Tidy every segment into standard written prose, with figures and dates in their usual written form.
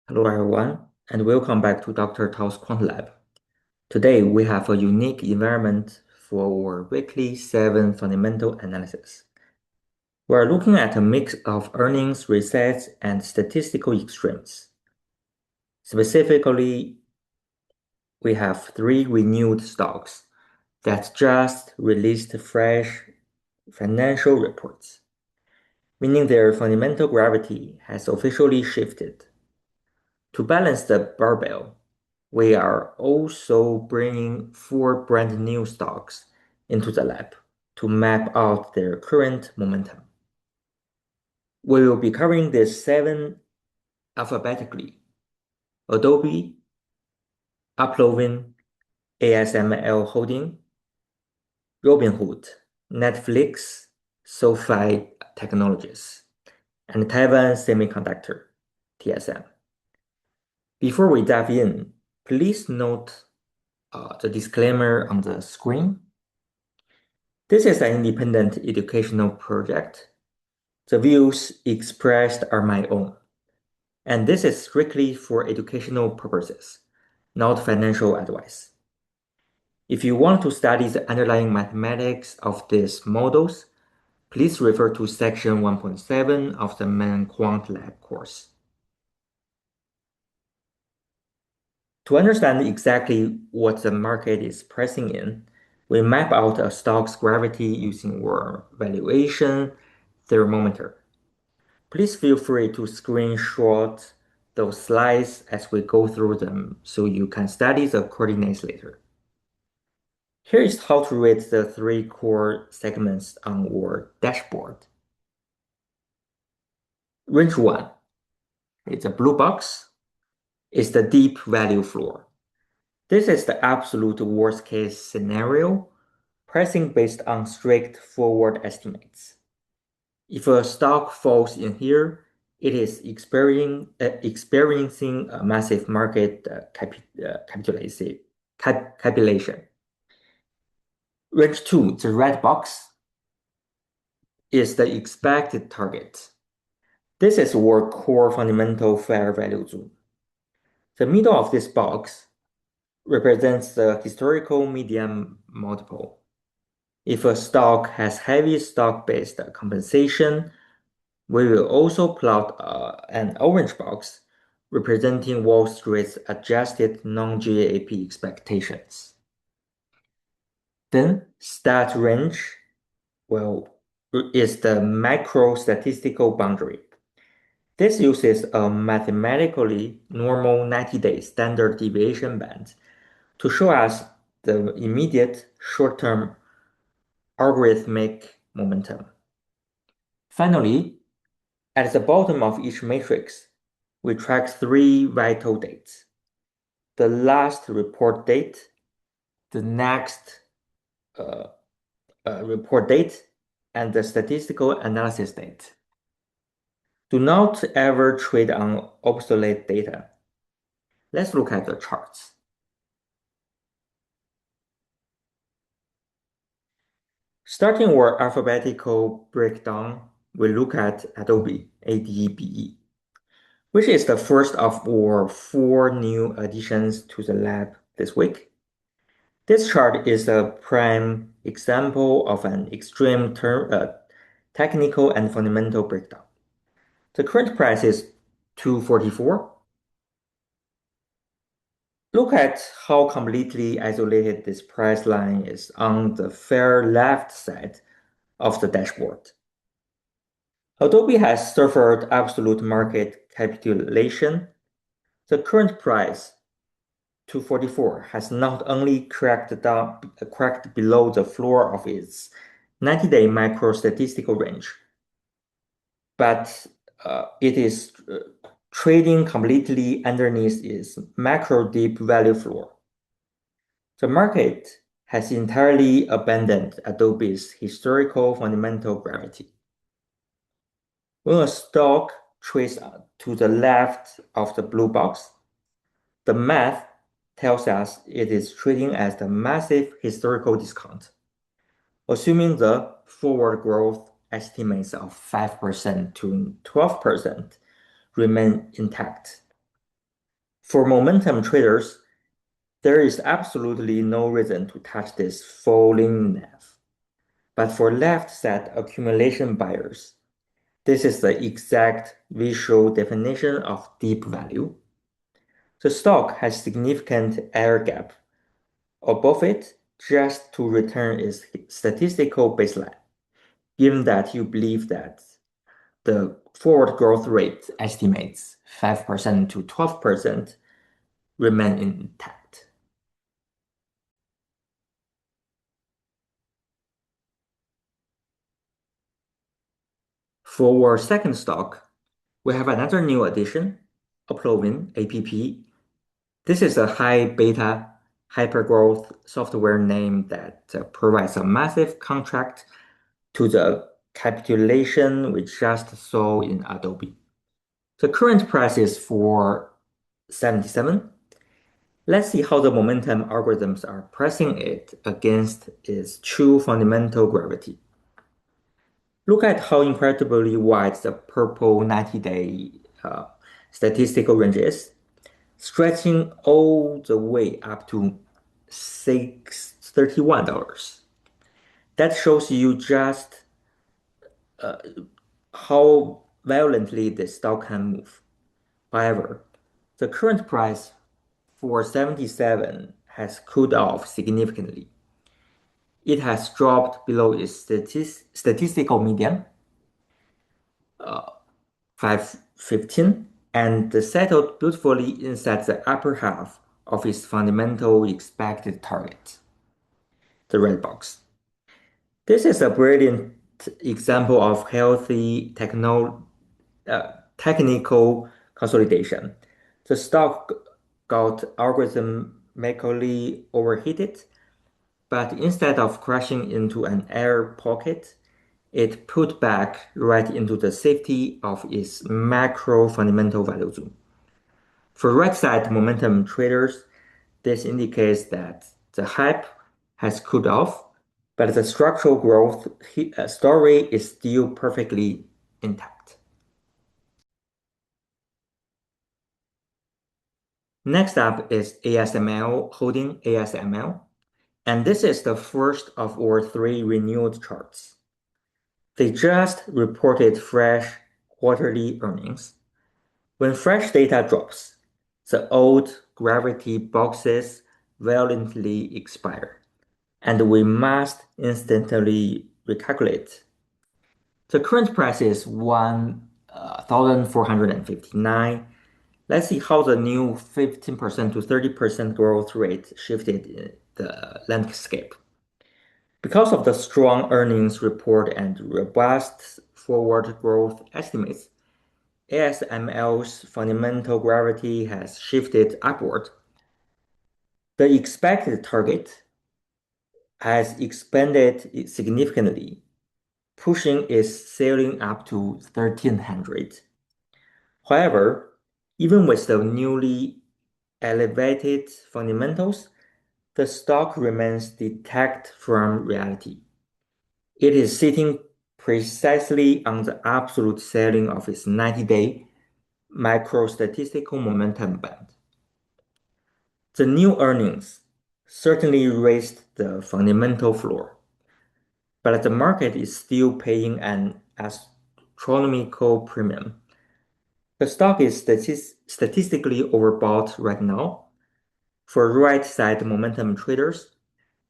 Hello everyone, and welcome back to Dr. Tao's Quant Lab. Today we have a unique environment for our weekly 7 fundamental analysis. We're looking at a mix of earnings resets and statistical extremes. Specifically, we have 3 renewed stocks that just released fresh financial reports, meaning their fundamental gravity has officially shifted. To balance the barbell, we are also bringing 4 brand new stocks into the lab to map out their current momentum. We will be covering these 7 alphabetically: Adobe, Uplovin, ASML Holding, Robinhood, Netflix, SOFI Technologies, and Taiwan Semiconductor, TSM. Before we dive in, please note the disclaimer on the screen. This is an independent educational project. The views expressed are my own, and this is strictly for educational purposes, not financial advice. If you want to study the underlying mathematics of these models, please refer to section 1.7 of the main Quant Lab course. To understand exactly what the market is pricing in, we map out a stock's gravity using our valuation thermometer. Please feel free to screenshot those slides as we go through them so you can study the coordinates later. Here is how to read the 3 core segments on our dashboard. Range 1, it's a blue box, is the deep value floor. This is the absolute worst case scenario, pricing based on strict forward estimates. If a stock falls in here, it is experiencing a massive market capitulation. Range 2, the red box, is the expected target. This is our core fundamental fair value zone. The middle of this box represents the historical median multiple. If a stock has heavy stock-based compensation, we will also plot an orange box representing Wall Street's adjusted non-GAAP expectations. Then stat range, is the macro statistical boundary. This uses a mathematically normal 90-day standard deviation band to show us the immediate short-term algorithmic momentum. Finally, at the bottom of each matrix, we track 3 vital dates: the last report date, the next report date, and the statistical analysis date. Do not ever trade on obsolete data. Let's look at the charts. Starting our alphabetical breakdown, we look at Adobe, ADBE, which is the first of our 4 new additions to the lab this week. This chart is a prime example of an extreme technical and fundamental breakdown. The current price is $244. Look at how completely isolated this price line is on the far left side of the dashboard. Adobe has suffered absolute market capitulation. The current price, $244, has not only cracked below the floor of its 90-day macro statistical range, but it is trading completely underneath its macro deep value floor. The market has entirely abandoned Adobe's historical fundamental gravity. When a stock trades to the left of the blue box, the math tells us it is trading at a massive historical discount, assuming the forward growth estimates of 5% to 12% remain intact. For momentum traders, there is absolutely no reason to touch this falling knife. But for left set accumulation buyers, this is the exact visual definition of deep value. The stock has significant air gap above it just to return its statistical baseline, given that you believe that the forward growth rate estimates 5% to 12% remain intact. For our second stock, we have another new addition, Uplovin APP. This is a high beta hypergrowth software name that provides a massive contract to the capitulation we just saw in Adobe. The current price is for 77. Let's see how the momentum algorithms are pressing it against its true fundamental gravity. Look at how incredibly wide the purple 90-day statistical range is, stretching all the way up to $631. That shows you just how violently the stock can move. However, the current price for 77 has cooled off significantly. It has dropped below its statistical median, 515, and settled beautifully inside the upper half of its fundamental expected target, the red box. This is a brilliant example of healthy technical consolidation. The stock got algorithmically overheated, but instead of crashing into an air pocket, it put back right into the safety of its macro fundamental value zone. For right side momentum traders, this indicates that the hype has cooled off, but the structural growth story is still perfectly intact. Next up is ASML holding ASML, and this is the first of our three renewed charts. They just reported fresh quarterly earnings. When fresh data drops, the old gravity boxes violently expire, and we must instantly recalculate. The current price is 1,459. Let's see how the new 15% to 30% growth rate shifted the landscape. Because of the strong earnings report and robust forward growth estimates, ASML's fundamental gravity has shifted upward. The expected target has expanded significantly, pushing its ceiling up to 1300. However, even with the newly elevated fundamentals, the stock remains detached from reality. It is sitting precisely on the absolute ceiling of its 90-day micro-statistical momentum band. The new earnings certainly raised the fundamental floor, but the market is still paying an astronomical premium. The stock is statistically overbought right now. For right side momentum traders,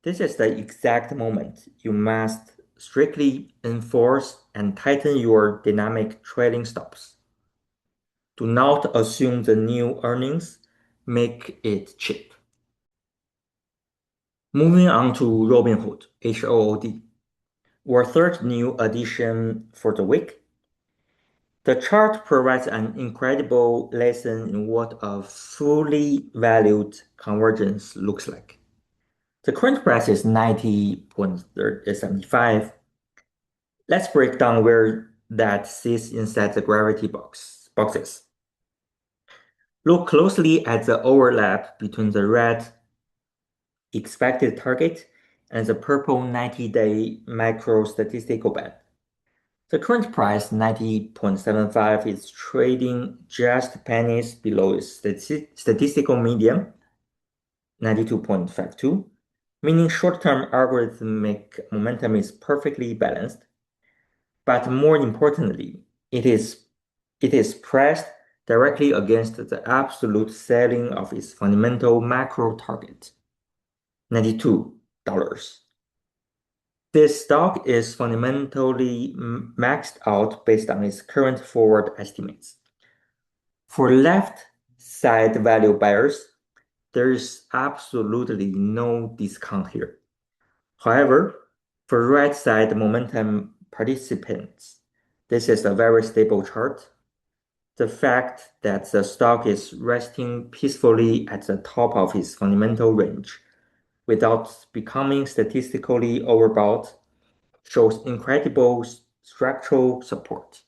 this is the exact moment you must strictly enforce and tighten your dynamic trading stops. Do not assume the new earnings make it cheap. Moving on to Robinhood, HOOD, our third new addition for the week. The chart provides an incredible lesson in what a fully valued convergence looks like. The current price is 90.75. Let's break down where that sits inside the gravity boxes. Look closely at the overlap between the red expected target and the purple 90-day macro statistical band. The current price, 90.75, is trading just pennies below its statistical median, 92.52, meaning short-term algorithmic momentum is perfectly balanced. But more importantly, it is pressed directly against the absolute selling of its fundamental macro target, $92. This stock is fundamentally maxed out based on its current forward estimates. For left side value buyers, there is absolutely no discount here. However, for right side momentum participants, this is a very stable chart. The fact that the stock is resting peacefully at the top of its fundamental range without becoming statistically overbought shows incredible structural support.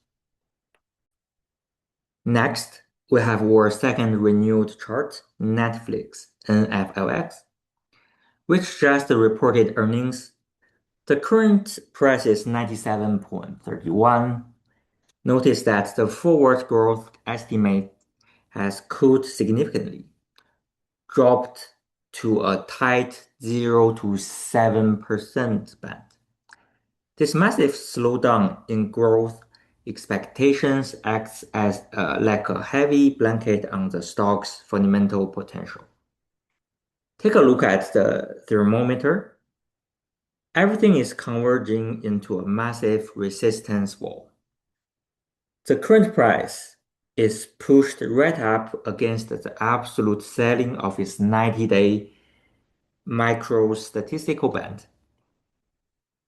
Next, we have our second renewed chart, Netflix, NFLX, which just reported earnings. The current price is 97.31. Notice that the forward growth estimate has cooled significantly, dropped to a tight 0 to 7% band. This massive slowdown in growth expectations acts as like a heavy blanket on the stock's fundamental potential. Take a look at the thermometer. Everything is converging into a massive resistance wall. The current price is pushed right up against the absolute selling of its 90-day micro statistical band.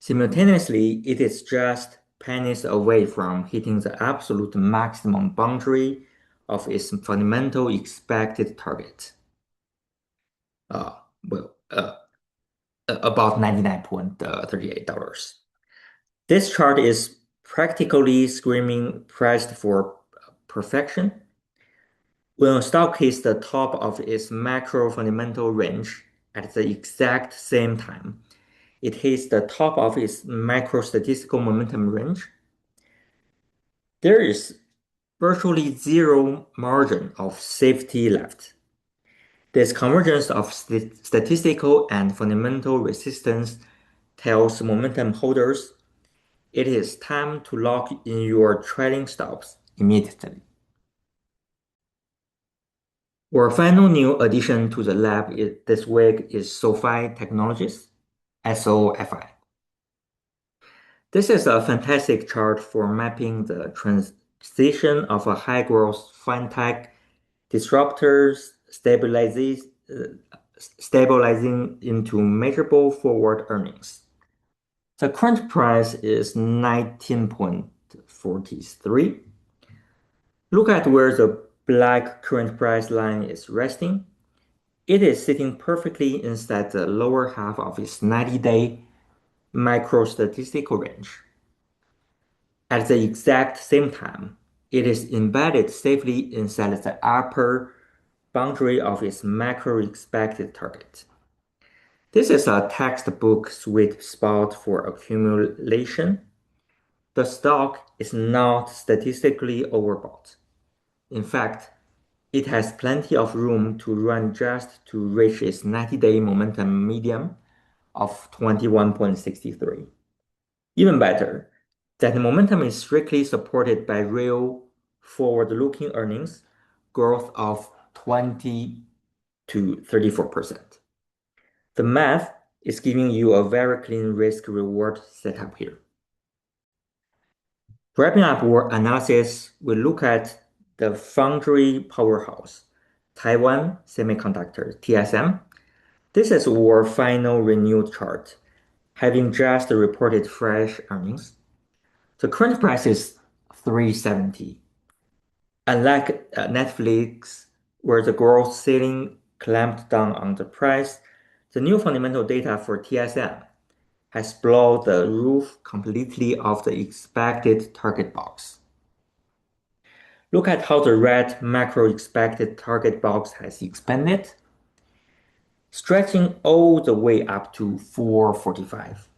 Simultaneously, it is just pennies away from hitting the absolute maximum boundary of its fundamental expected target. Uh, well, uh, about $99.38. This chart is practically screaming priced for perfection. When a stock hits the top of its macro fundamental range at the exact same time, it hits the top of its micro statistical momentum range, there is virtually zero margin of safety left. This convergence of statistical and fundamental resistance tells momentum holders it is time to lock in your trading stops immediately. Our final new addition to the lab this week is SOFI Technologies, SOFI. This is a fantastic chart for mapping the transition of a high-growth fintech disruptors stabilizing into measurable forward earnings. The current price is 19.43. Look at where the black current price line is resting. It is sitting perfectly inside the lower half of its 90-day micro statistical range. At the exact same time, it is embedded safely inside the upper boundary of its macro expected target. This is a textbook sweet spot for accumulation. The stock is not statistically overbought. In fact, it has plenty of room to run just to reach its 90-day momentum median of 21.63. Even better, that momentum is strictly supported by real forward-looking earnings growth of 20 to 34%. The math is giving you a very clean risk-reward setup here. Wrapping up our analysis, we look at the foundry powerhouse, Taiwan Semiconductor, TSM. This is our final renewed chart, having just reported fresh earnings. The current price is $370. Unlike Netflix, where the growth ceiling clamped down on the price, the new fundamental data for TSM has blown the roof completely off the expected target box. Look at how the red macro expected target box has expanded, stretching all the way up to 445.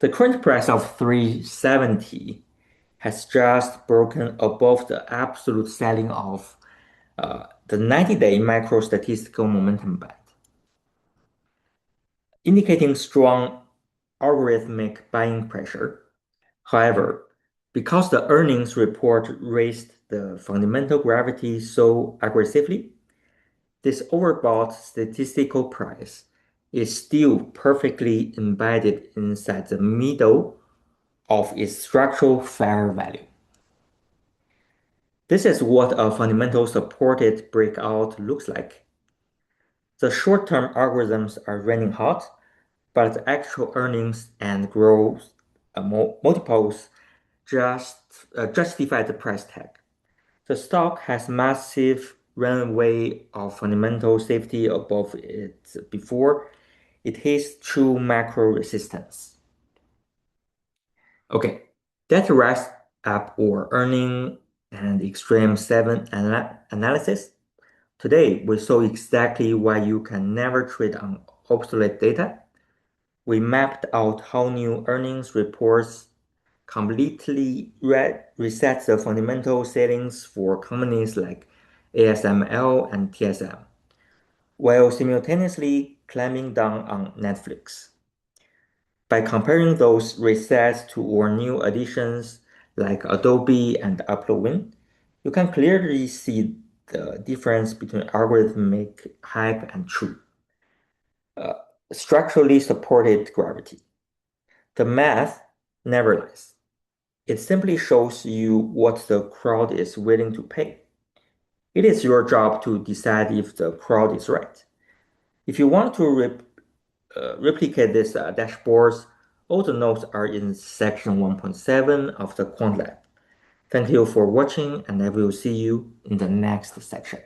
The current price of 370 has just broken above the absolute ceiling of the 90-day micro statistical momentum band, indicating strong algorithmic buying pressure. However, because the earnings report raised the fundamental gravity so aggressively, this overbought statistical price is still perfectly embedded inside the middle of its structural fair value. This is what a fundamental supported breakout looks like. The short-term algorithms are running hot, but the actual earnings and growth multiples justify the price tag. The stock has massive runway of fundamental safety above it before it hits true macro resistance. Okay, that wraps up our earning and extreme 7 analysis. Today, we saw exactly why you can never trade on obsolete data. We mapped out how new earnings reports completely reset the fundamental settings for companies like ASML and TSM, while simultaneously climbing down on Netflix. By comparing those resets to our new additions like Adobe and Upload, you can clearly see the difference between algorithmic hype and true, uh, structurally supported gravity. The math never lies. It simply shows you what the crowd is willing to pay. It is your job to decide if the crowd is right. If you want to replicate this dashboards, all the notes are in section 1.7 of the Quant Lab. Thank you for watching, and I will see you in the next section.